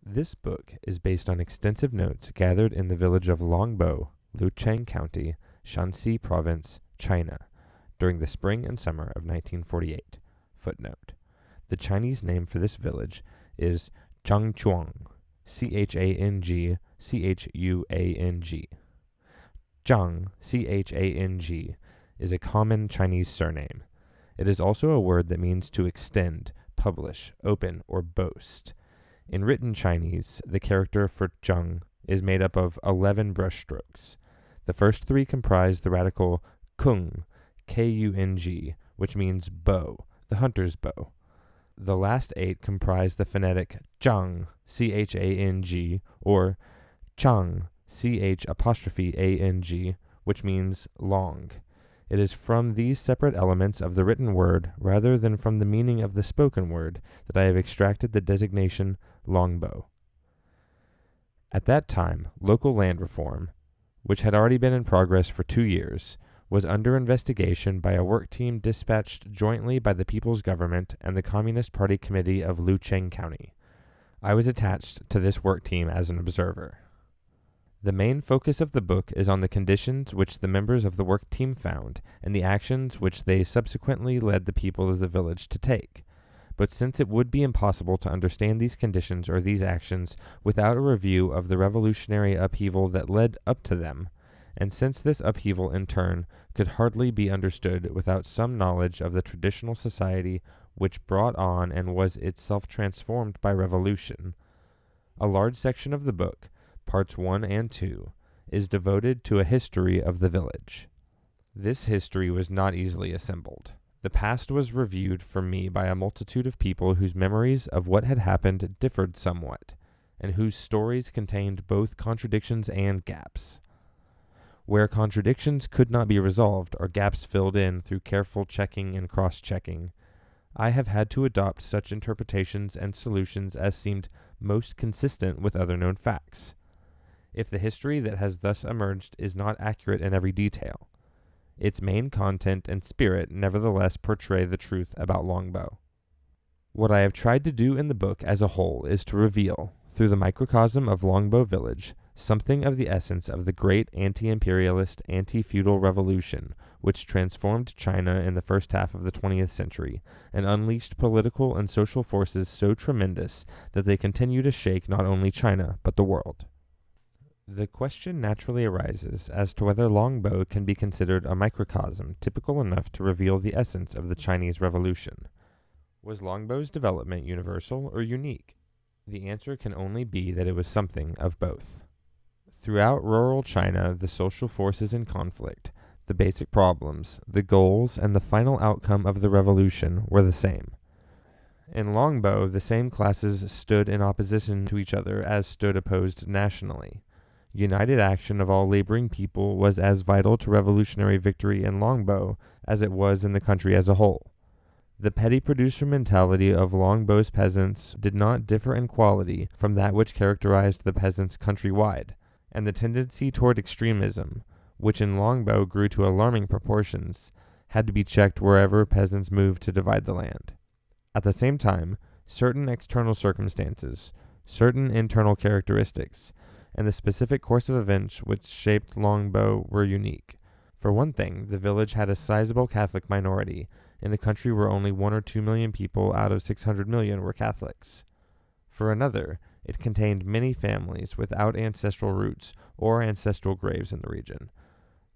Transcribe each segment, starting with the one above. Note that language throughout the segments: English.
This book is based on extensive notes gathered in the village of Longbo, Lucheng County, Shanxi Province, China, during the spring and summer of 1948. Footnote: the Chinese name for this village is Changchuang, Changchuang. Zhang, Chang, is a common Chinese surname. It is also a word that means to extend, publish, open, or boast. In written Chinese, the character for zhang is made up of 11 brushstrokes. The first 3 comprise the radical kung, Kung, which means bow, the hunter's bow. The last 8 comprise the phonetic zhang, Chang, or chang, Ch'Ang, which means long. It is from these separate elements of the written word, rather than from the meaning of the spoken word, that I have extracted the designation longbow. At that time, local land reform, which had already been in progress for 2 years, was under investigation by a work team dispatched jointly by the People's Government and the Communist Party Committee of Lucheng County. I was attached to this work team as an observer. The main focus of the book is on the conditions which the members of the work team found and the actions which they subsequently led the people of the village to take. But since it would be impossible to understand these conditions or these actions without a review of the revolutionary upheaval that led up to them, and since this upheaval in turn could hardly be understood without some knowledge of the traditional society which brought on and was itself transformed by revolution, a large section of the book, Parts 1 and 2, is devoted to a history of the village. This history was not easily assembled. The past was reviewed for me by a multitude of people whose memories of what had happened differed somewhat, and whose stories contained both contradictions and gaps. Where contradictions could not be resolved or gaps filled in through careful checking and cross-checking, I have had to adopt such interpretations and solutions as seemed most consistent with other known facts. If the history that has thus emerged is not accurate in every detail, its main content and spirit nevertheless portray the truth about Longbow. What I have tried to do in the book as a whole is to reveal, through the microcosm of Longbow Village, something of the essence of the great anti-imperialist, anti-feudal revolution which transformed China in the first half of the 20th century and unleashed political and social forces so tremendous that they continue to shake not only China but the world. The question naturally arises as to whether Longbow can be considered a microcosm typical enough to reveal the essence of the Chinese Revolution. Was Longbow's development universal or unique? The answer can only be that it was something of both. Throughout rural China, the social forces in conflict, the basic problems, the goals, and the final outcome of the revolution were the same. In Longbow, the same classes stood in opposition to each other as stood opposed nationally. United action of all laboring people was as vital to revolutionary victory in Longbow as it was in the country as a whole. The petty producer mentality of Longbow's peasants did not differ in quality from that which characterized the peasants countrywide, and the tendency toward extremism, which in Longbow grew to alarming proportions, had to be checked wherever peasants moved to divide the land. At the same time, certain external circumstances, certain internal characteristics, and the specific course of events which shaped Longbow were unique. For one thing, the village had a sizable Catholic minority, in a country where only 1 or 2 million people out of 600 million were Catholics. For another, it contained many families without ancestral roots or ancestral graves in the region.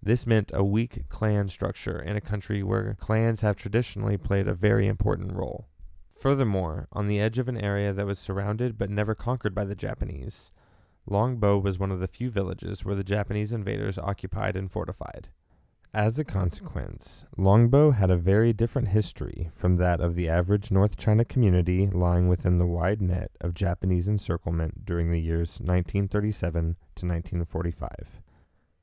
This meant a weak clan structure in a country where clans have traditionally played a very important role. Furthermore, on the edge of an area that was surrounded but never conquered by the Japanese, Longbow was one of the few villages where the Japanese invaders occupied and fortified. As a consequence, Longbow had a very different history from that of the average North China community lying within the wide net of Japanese encirclement during the years 1937 to 1945.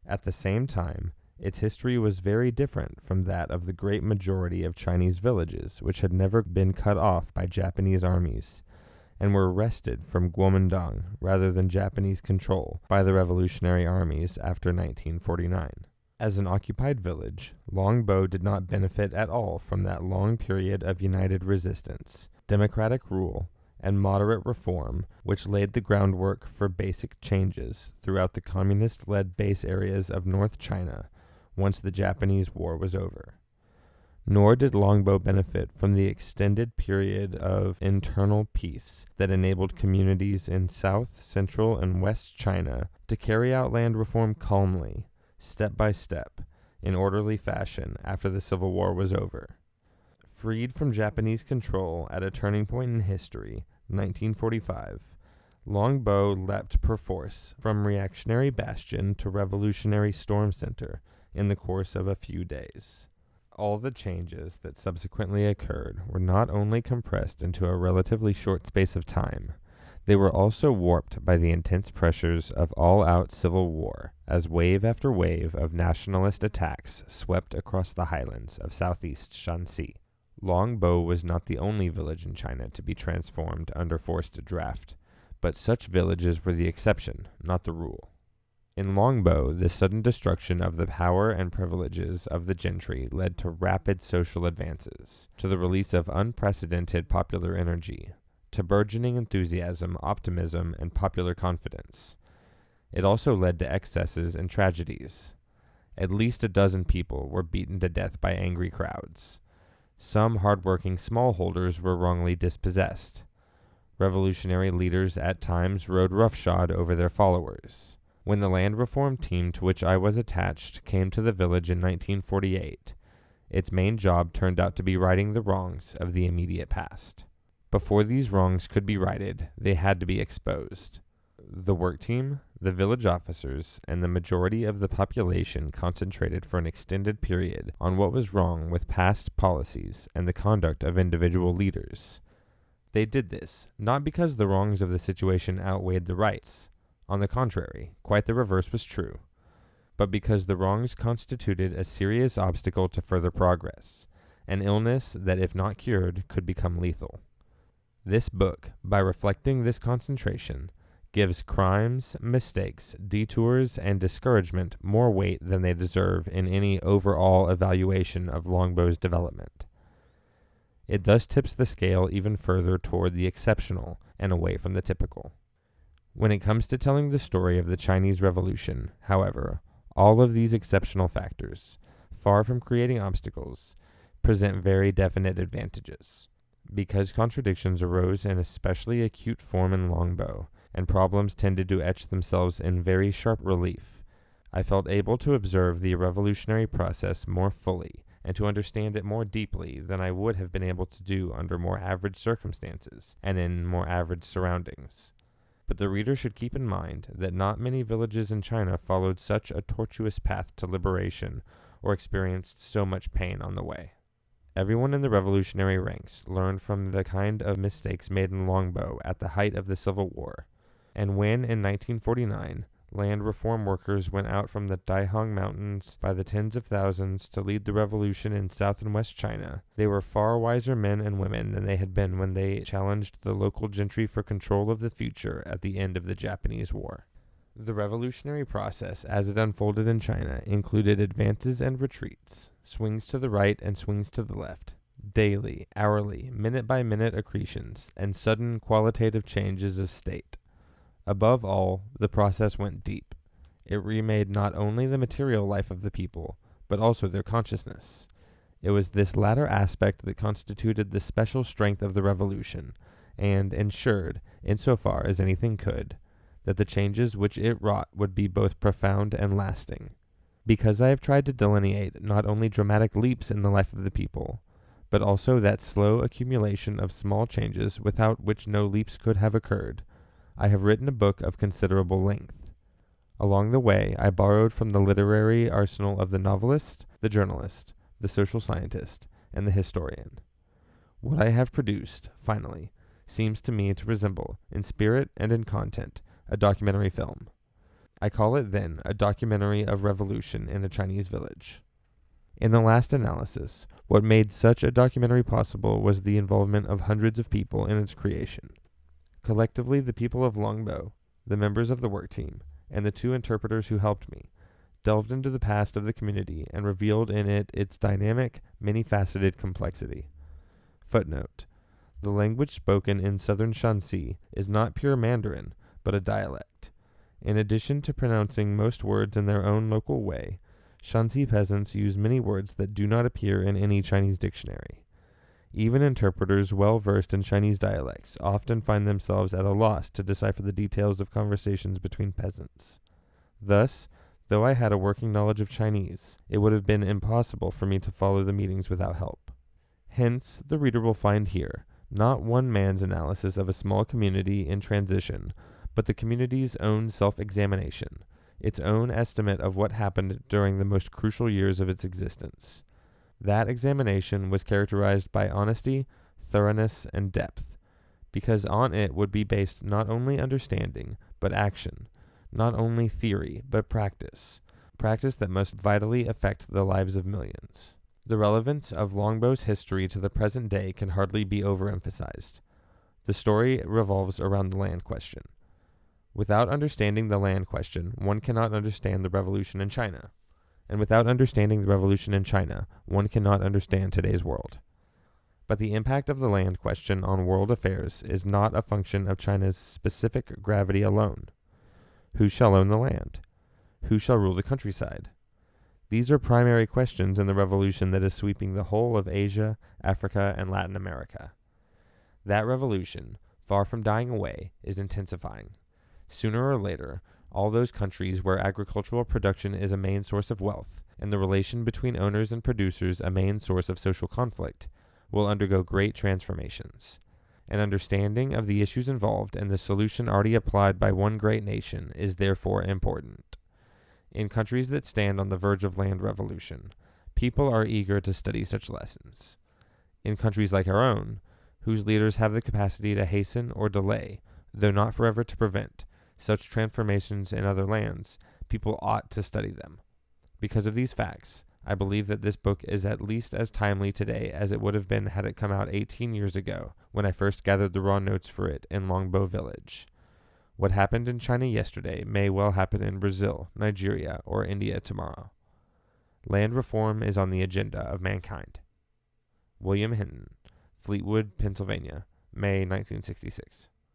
At the same time, its history was very different from that of the great majority of Chinese villages which had never been cut off by Japanese armies, and were wrested from Kuomintang rather than Japanese control by the revolutionary armies after 1949. As an occupied village, Longbow did not benefit at all from that long period of united resistance, democratic rule, and moderate reform, which laid the groundwork for basic changes throughout the communist-led base areas of North China once the Japanese War was over. Nor did Longbo benefit from the extended period of internal peace that enabled communities in South, Central, and West China to carry out land reform calmly, step by step, in orderly fashion after the Civil War was over. Freed from Japanese control at a turning point in history, 1945, Longbo leapt perforce from reactionary bastion to revolutionary storm center in the course of a few days. All the changes that subsequently occurred were not only compressed into a relatively short space of time, they were also warped by the intense pressures of all-out civil war, as wave after wave of nationalist attacks swept across the highlands of southeast Shanxi. Longbo was not the only village in China to be transformed under forced draft, but such villages were the exception, not the rule. In Longbo, the sudden destruction of the power and privileges of the gentry led to rapid social advances, to the release of unprecedented popular energy, to burgeoning enthusiasm, optimism, and popular confidence. It also led to excesses and tragedies. At least a dozen people were beaten to death by angry crowds. Some hard-working smallholders were wrongly dispossessed. Revolutionary leaders at times rode roughshod over their followers. When the land reform team to which I was attached came to the village in 1948, its main job turned out to be righting the wrongs of the immediate past. Before these wrongs could be righted, they had to be exposed. The work team, the village officers, and the majority of the population concentrated for an extended period on what was wrong with past policies and the conduct of individual leaders. They did this not because the wrongs of the situation outweighed the rights. On the contrary, quite the reverse was true, but because the wrongs constituted a serious obstacle to further progress, an illness that, if not cured, could become lethal. This book, by reflecting this concentration, gives crimes, mistakes, detours, and discouragement more weight than they deserve in any overall evaluation of Longbo's development. It thus tips the scale even further toward the exceptional and away from the typical. When it comes to telling the story of the Chinese Revolution, however, all of these exceptional factors, far from creating obstacles, present very definite advantages. Because contradictions arose in especially acute form in Longbo, and problems tended to etch themselves in very sharp relief, I felt able to observe the revolutionary process more fully and to understand it more deeply than I would have been able to do under more average circumstances and in more average surroundings. But the reader should keep in mind that not many villages in China followed such a tortuous path to liberation or experienced so much pain on the way. Everyone in the revolutionary ranks learned from the kind of mistakes made in Longbo at the height of the Civil War, and when, in 1949, land reform workers went out from the Daihang Mountains by the tens of thousands to lead the revolution in South and West China, they were far wiser men and women than they had been when they challenged the local gentry for control of the future at the end of the Japanese War. The revolutionary process as it unfolded in China included advances and retreats, swings to the right and swings to the left, daily, hourly, minute-by-minute accretions, and sudden qualitative changes of state. Above all, the process went deep. It remade not only the material life of the people, but also their consciousness. It was this latter aspect that constituted the special strength of the revolution, and ensured, insofar as anything could, that the changes which it wrought would be both profound and lasting. Because I have tried to delineate not only dramatic leaps in the life of the people, but also that slow accumulation of small changes without which no leaps could have occurred, I have written a book of considerable length. Along the way, I borrowed from the literary arsenal of the novelist, the journalist, the social scientist, and the historian. What I have produced, finally, seems to me to resemble, in spirit and in content, a documentary film. I call it, then, a documentary of revolution in a Chinese village. In the last analysis, what made such a documentary possible was the involvement of hundreds of people in its creation. Collectively, the people of Longbo, the members of the work team, and the two interpreters who helped me, delved into the past of the community and revealed in it its dynamic, many-faceted complexity. Footnote: The language spoken in southern Shanxi is not pure Mandarin, but a dialect. In addition to pronouncing most words in their own local way, Shanxi peasants use many words that do not appear in any Chinese dictionary. Even interpreters well versed in Chinese dialects often find themselves at a loss to decipher the details of conversations between peasants. Thus, though I had a working knowledge of Chinese, it would have been impossible for me to follow the meetings without help. Hence, the reader will find here not one man's analysis of a small community in transition, but the community's own self-examination, its own estimate of what happened during the most crucial years of its existence. That examination was characterized by honesty, thoroughness, and depth, because on it would be based not only understanding, but action, not only theory, but practice that must vitally affect the lives of millions. The relevance of Longbow's history to the present day can hardly be overemphasized. The story revolves around the land question. Without understanding the land question, one cannot understand the revolution in China. And without understanding the revolution in China, one cannot understand today's world. But the impact of the land question on world affairs is not a function of China's specific gravity alone. Who shall own the land? Who shall rule the countryside? These are primary questions in the revolution that is sweeping the whole of Asia, Africa, and Latin America. That revolution, far from dying away, is intensifying. Sooner or later, all those countries where agricultural production is a main source of wealth, and the relation between owners and producers a main source of social conflict, will undergo great transformations. An understanding of the issues involved and the solution already applied by one great nation is therefore important. In countries that stand on the verge of land revolution, people are eager to study such lessons. In countries like our own, whose leaders have the capacity to hasten or delay, though not forever to prevent, such transformations in other lands, people ought to study them. Because of these facts, I believe that this book is at least as timely today as it would have been had it come out 18 years ago, when I first gathered the raw notes for it in Longbow Village. What happened in China yesterday may well happen in Brazil, Nigeria, or India tomorrow. Land reform is on the agenda of mankind. William Hinton, Fleetwood, Pennsylvania, May 1966.